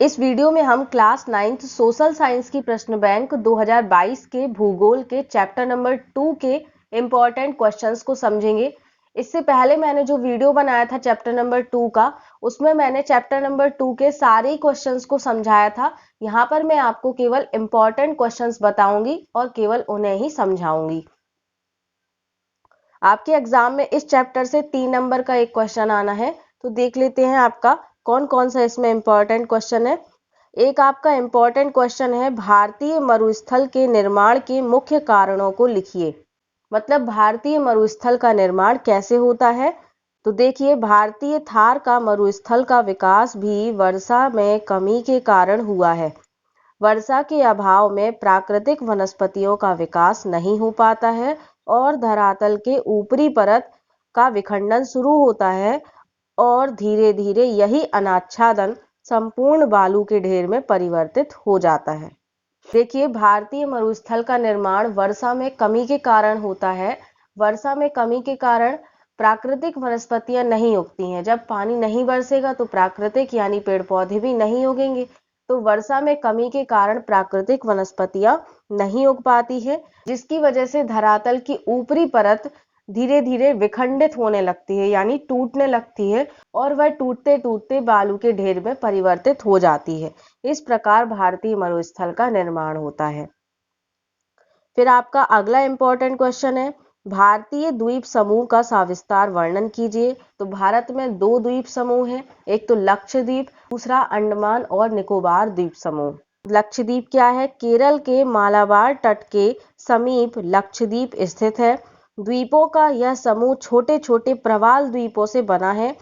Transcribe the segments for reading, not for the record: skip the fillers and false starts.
इस वीडियो में हम क्लास 9th सोशल साइंस की प्रश्न बैंक 2022 के भूगोल के चैप्टर नंबर 2 के इम्पोर्टेंट क्वेश्चंस को समझेंगे। इससे पहले मैंने जो वीडियो बनाया था चैप्टर नंबर 2 का, उसमें मैंने चैप्टर नंबर 2 के सारे क्वेश्चंस को समझाया था। यहाँ पर मैं आपको केवल इम्पोर्टेंट क्वेश्चंस बताऊंगी और केवल उन्हें ही समझाऊंगी। आपके एग्जाम में इस चैप्टर से 3 नंबर का एक क्वेश्चन आना है, तो देख लेते हैं आपका कौन कौन सा इसमें इम्पोर्टेंट क्वेश्चन है। एक आपका इम्पोर्टेंट क्वेश्चन है, भारतीय मरुस्थल के निर्माण के मुख्य कारणों को लिखिए। मतलब भारतीय मरुस्थल का निर्माण कैसे होता है। तो देखिए, भारतीय थार का मरुस्थल का विकास भी वर्षा में कमी के कारण हुआ है। वर्षा के अभाव में प्राकृतिक वनस्पतियों का विकास नहीं हो पाता है और धरातल के ऊपरी परत का विखंडन शुरू होता है और धीरे धीरे यही अनाच्छादन संपूर्ण बालू के ढेर में परिवर्तित हो जाता है। देखिए, भारतीय मरुस्थल का निर्माण वर्षा में कमी के कारण होता है। वर्षा में कमी के कारण प्राकृतिक वनस्पतियां नहीं उगती हैं। जब पानी नहीं बरसेगा तो प्राकृतिक यानी पेड़ पौधे भी नहीं उगेंगे। तो वर्षा में कमी के कारण प्राकृतिक वनस्पतियां नहीं उग पाती है, जिसकी वजह से धरातल की ऊपरी परत धीरे धीरे विखंडित होने लगती है, यानी टूटने लगती है और वह टूटते टूटते बालू के ढेर में परिवर्तित हो जाती है। इस प्रकार भारतीय मरुस्थल का निर्माण होता है। फिर आपका अगला इंपॉर्टेंट क्वेश्चन है, भारतीय द्वीप समूह का सविस्तार वर्णन कीजिए। तो भारत में 2 द्वीप समूह हैं, एक तो लक्षद्वीप, दूसरा अंडमान और निकोबार द्वीप समूह। लक्षद्वीप क्या है? केरल के मालाबार तट के समीप लक्षद्वीप स्थित है। द्वीपों का यह समूह छोटे छोटे प्रवाल द्वीपों से बना है।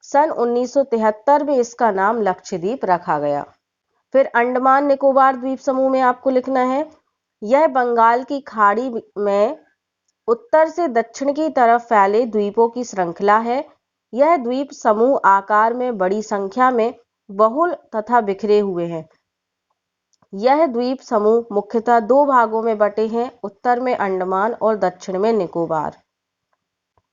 सन 1973 में इसका नाम लक्षद्वीप रखा गया। फिर अंडमान निकोबार द्वीप समूह में आपको लिखना है, यह बंगाल की खाड़ी में उत्तर से दक्षिण की तरफ फैले द्वीपों की श्रृंखला है। यह द्वीप समूह आकार में बड़ी संख्या में बहुल तथा बिखरे हुए हैं। यह द्वीप समूह मुख्यतः 2 भागों में बटे हैं, उत्तर में अंडमान और दक्षिण में निकोबार।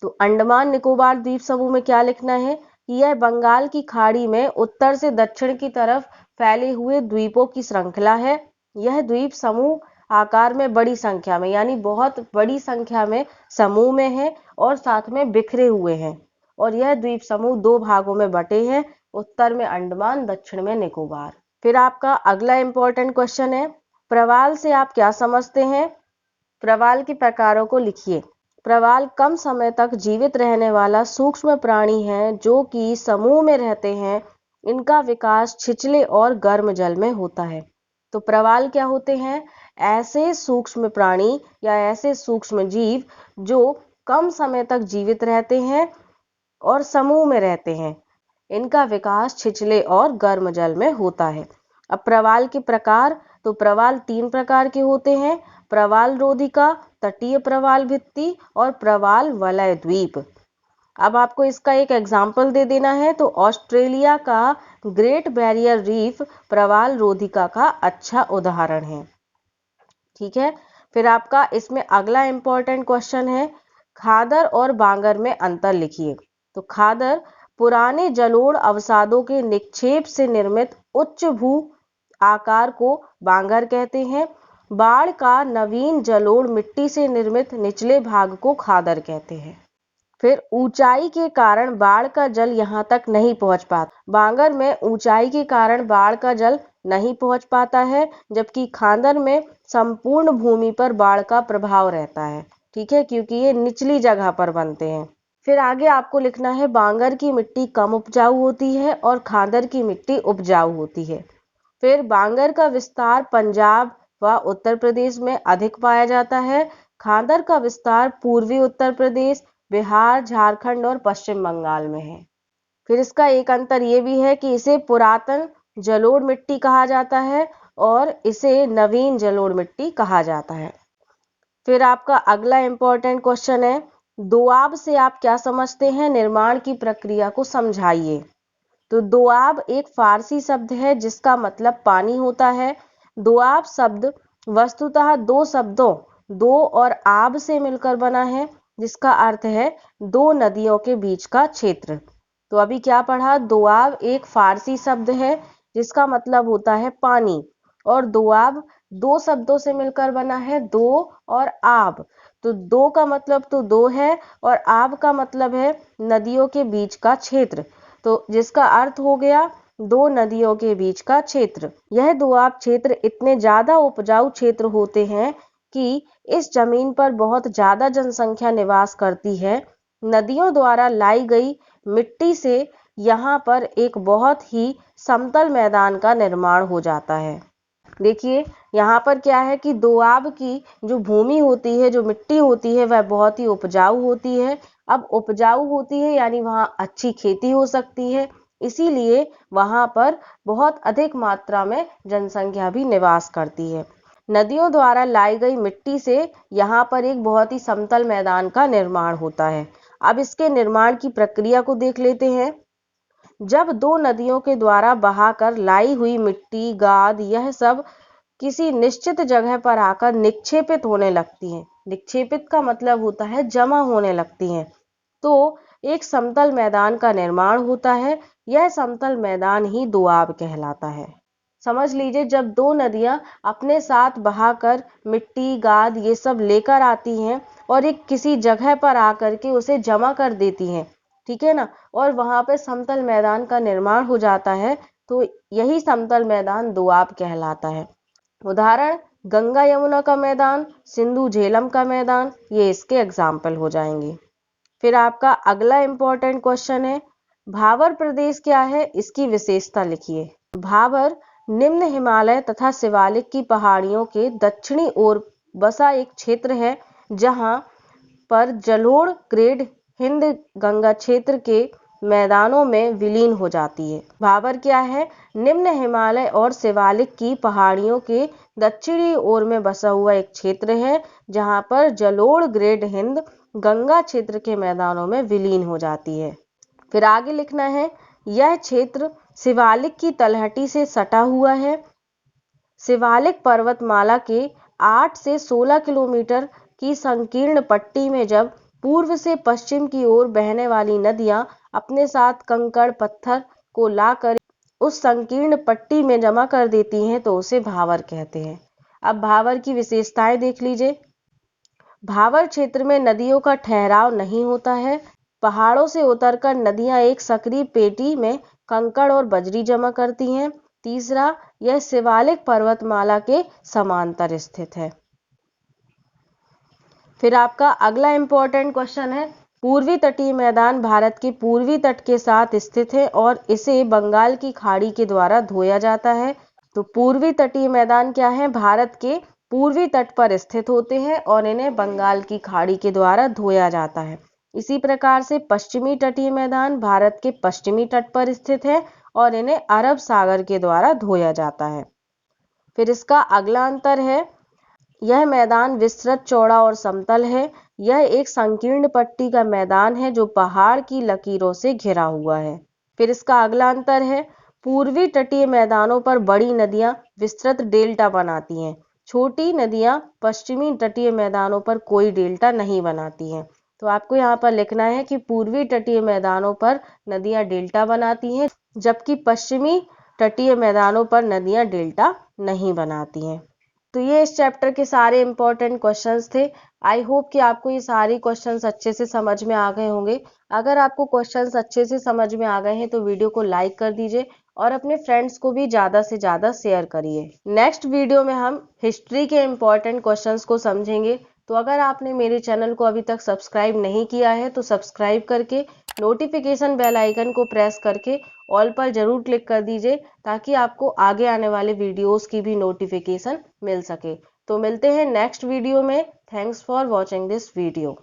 तो अंडमान निकोबार द्वीप समूह में क्या लिखना है कि यह बंगाल की खाड़ी में उत्तर से दक्षिण की तरफ फैले हुए द्वीपों की श्रृंखला है। यह द्वीप समूह आकार में बड़ी संख्या में, यानी बहुत बड़ी संख्या में समूह में है और साथ में बिखरे हुए हैं। और यह द्वीप समूह 2 भागों में बटे हैं, उत्तर में अंडमान, दक्षिण में निकोबार। फिर आपका अगला इंपॉर्टेंट क्वेश्चन है, प्रवाल से आप क्या समझते हैं? प्रवाल के प्रकारों को लिखिए। प्रवाल कम समय तक जीवित रहने वाला सूक्ष्म प्राणी है जो कि समूह में रहते हैं। इनका विकास छिछले और गर्म जल में होता है। तो प्रवाल क्या होते हैं? ऐसे सूक्ष्म प्राणी या ऐसे सूक्ष्म जीव जो कम समय तक जीवित रहते हैं और समूह में रहते हैं। इनका विकास छिछले और गर्म जल में होता है। अब प्रवाल के प्रकार, तो प्रवाल 3 प्रकार के होते हैं, प्रवाल रोधिका, तटीय प्रवाल भित्ति और प्रवाल वलय द्वीप। अब आपको इसका एक एग्जाम्पल दे देना है, तो ऑस्ट्रेलिया का ग्रेट बैरियर रीफ प्रवाल रोधिका का अच्छा उदाहरण है। ठीक है। फिर आपका इसमें अगला इंपॉर्टेंट क्वेश्चन है, खादर और बांगर में अंतर लिखिए। तो खादर पुराने जलोढ़ अवसादों के निक्षेप से निर्मित उच्च भू आकार को बांगर कहते हैं। बाढ़ का नवीन जलोढ़ मिट्टी से निर्मित निचले भाग को खादर कहते हैं। फिर ऊंचाई के कारण बाढ़ का जल यहाँ तक नहीं पहुंच पाता। बांगर में ऊंचाई के कारण बाढ़ का जल नहीं पहुंच पाता है, जबकि खादर में संपूर्ण भूमि पर बाढ़ का प्रभाव रहता है। ठीक है, क्योंकि ये निचली जगह पर बनते हैं। फिर आगे आपको लिखना है, बांगर की मिट्टी कम उपजाऊ होती है और खादर की मिट्टी उपजाऊ होती है। फिर बांगर का विस्तार पंजाब व उत्तर प्रदेश में अधिक पाया जाता है। खादर का विस्तार पूर्वी उत्तर प्रदेश, बिहार, झारखंड और पश्चिम बंगाल में है। फिर इसका एक अंतर ये भी है कि इसे पुरातन जलोढ़ मिट्टी कहा जाता है और इसे नवीन जलोढ़ मिट्टी कहा जाता है। फिर आपका अगला इंपॉर्टेंट क्वेश्चन है, दोआब से आप क्या समझते हैं? निर्माण की प्रक्रिया को समझाइए। तो दोआब एक फारसी शब्द है जिसका मतलब पानी होता है। दोआब शब्द वस्तुतः 2 शब्दों दो और आब से मिलकर बना है, जिसका अर्थ है 2 नदियों के बीच का क्षेत्र। तो अभी क्या पढ़ा? दोआब एक फारसी शब्द है जिसका मतलब होता है पानी। और दोआब दो शब्दों से मिलकर बना है, दो और आब। तो दो का मतलब तो दो है और आब का मतलब है नदियों के बीच का क्षेत्र, तो जिसका अर्थ हो गया दो नदियों के बीच का क्षेत्र। यह दोआब क्षेत्र इतने ज्यादा उपजाऊ क्षेत्र होते हैं कि इस जमीन पर बहुत ज्यादा जनसंख्या निवास करती है। नदियों द्वारा लाई गई मिट्टी से यहाँ पर एक बहुत ही समतल मैदान का निर्माण हो जाता है। देखिए यहाँ पर क्या है कि दोआब की जो भूमि होती है, जो मिट्टी होती है, वह बहुत ही उपजाऊ होती है। अब उपजाऊ होती है यानी वहाँ अच्छी खेती हो सकती है, इसीलिए वहाँ पर बहुत अधिक मात्रा में जनसंख्या भी निवास करती है। नदियों द्वारा लाई गई मिट्टी से यहाँ पर एक बहुत ही समतल मैदान का निर्माण होता है। अब इसके निर्माण की प्रक्रिया को देख लेते हैं। जब दो नदियों के द्वारा बहाकर लाई हुई मिट्टी, गाद, यह सब किसी निश्चित जगह पर आकर निक्षेपित होने लगती हैं, निक्षेपित का मतलब होता है जमा होने लगती हैं, तो एक समतल मैदान का निर्माण होता है। यह समतल मैदान ही दोआब कहलाता है। समझ लीजिए, जब दो नदियां अपने साथ बहाकर मिट्टी, गाद ये सब लेकर आती हैं और एक किसी जगह पर आकर के उसे जमा कर देती हैं, ठीक है ना, और वहां पर समतल मैदान का निर्माण हो जाता है, तो यही समतल मैदान दोआब कहलाता है। उदाहरण गंगा यमुना का मैदान, सिंधु झेलम का मैदान, ये इसके एग्जाम्पल हो जाएंगे। फिर आपका अगला इंपॉर्टेंट क्वेश्चन है, भाबर प्रदेश क्या है, इसकी विशेषता लिखिए। भाबर निम्न हिमालय तथा शिवालिक की पहाड़ियों के दक्षिणी ओर बसा एक क्षेत्र है, जहां पर जलोढ़ ग्रेड हिंद गंगा क्षेत्र के मैदानों में विलीन हो जाती है। भाबर क्या है, निम्न हिमालय और शिवालिक की पहाड़ियों के दक्षिणी ओर में बसा हुआ एक क्षेत्र है, जहां पर जलोढ़ ग्रेड हिंद गंगा क्षेत्र के मैदानों में विलीन हो जाती है। फिर आगे लिखना है, यह क्षेत्र शिवालिक की तलहटी से सटा हुआ है। शिवालिक पर्वतमाला के 8 से 16 किलोमीटर की संकीर्ण पट्टी में जब पूर्व से पश्चिम की ओर बहने वाली नदियां अपने साथ कंकड़ पत्थर को लाकर उस संकीर्ण पट्टी में जमा कर देती हैं, तो उसे भाबर कहते हैं। अब भाबर की विशेषताएं देख लीजिए। भाबर क्षेत्र में नदियों का ठहराव नहीं होता है। पहाड़ों से उतरकर नदियां एक सक्रिय पेटी में कंकड़ और बजरी जमा करती हैं। तीसरा, यह शिवालिक पर्वतमाला के समांतर स्थित है। फिर आपका अगला इंपॉर्टेंट क्वेश्चन है, पूर्वी तटीय मैदान भारत के पूर्वी तट के साथ स्थित है और इसे बंगाल की खाड़ी के द्वारा धोया जाता है। तो पूर्वी तटीय मैदान क्या है, भारत के पूर्वी तट पर स्थित होते हैं और इन्हें बंगाल की खाड़ी के द्वारा धोया जाता है। इसी प्रकार से पश्चिमी तटीय मैदान भारत के पश्चिमी तट पर स्थित है और इन्हें अरब सागर के द्वारा धोया जाता है। फिर इसका अगला अंतर है, यह मैदान विस्तृत, चौड़ा और समतल है। यह एक संकीर्ण पट्टी का मैदान है जो पहाड़ की लकीरों से घिरा हुआ है। फिर इसका अगला अंतर है, पूर्वी तटीय मैदानों पर बड़ी नदियां विस्तृत डेल्टा बनाती हैं, छोटी नदियां पश्चिमी तटीय मैदानों पर कोई डेल्टा नहीं बनाती हैं। तो आपको यहाँ पर लिखना है कि पूर्वी तटीय मैदानों पर नदियां डेल्टा बनाती हैं, जबकि पश्चिमी तटीय मैदानों पर नदियां डेल्टा नहीं बनाती हैं। तो ये इस चैप्टर के सारे इंपॉर्टेंट क्वेश्चंस थे। आई होप कि आपको ये सारे क्वेश्चंस अच्छे से समझ में आ गए होंगे। अगर आपको क्वेश्चंस अच्छे से समझ में आ गए हैं तो वीडियो को लाइक कर दीजिए और अपने फ्रेंड्स को भी ज़्यादा से ज़्यादा शेयर करिए। नेक्स्ट वीडियो में हम हिस्ट्री के इंपॉर्टेंट क्वेश्चंस को समझेंगे। तो अगर आपने मेरे चैनल को अभी तक सब्सक्राइब नहीं किया है तो सब्सक्राइब करके नोटिफिकेशन बेल आइकन को प्रेस करके ऑल पर जरूर क्लिक कर दीजिए, ताकि आपको आगे आने वाले वीडियोस की भी नोटिफिकेशन मिल सके। तो मिलते हैं नेक्स्ट वीडियो में। Thanks for watching this video.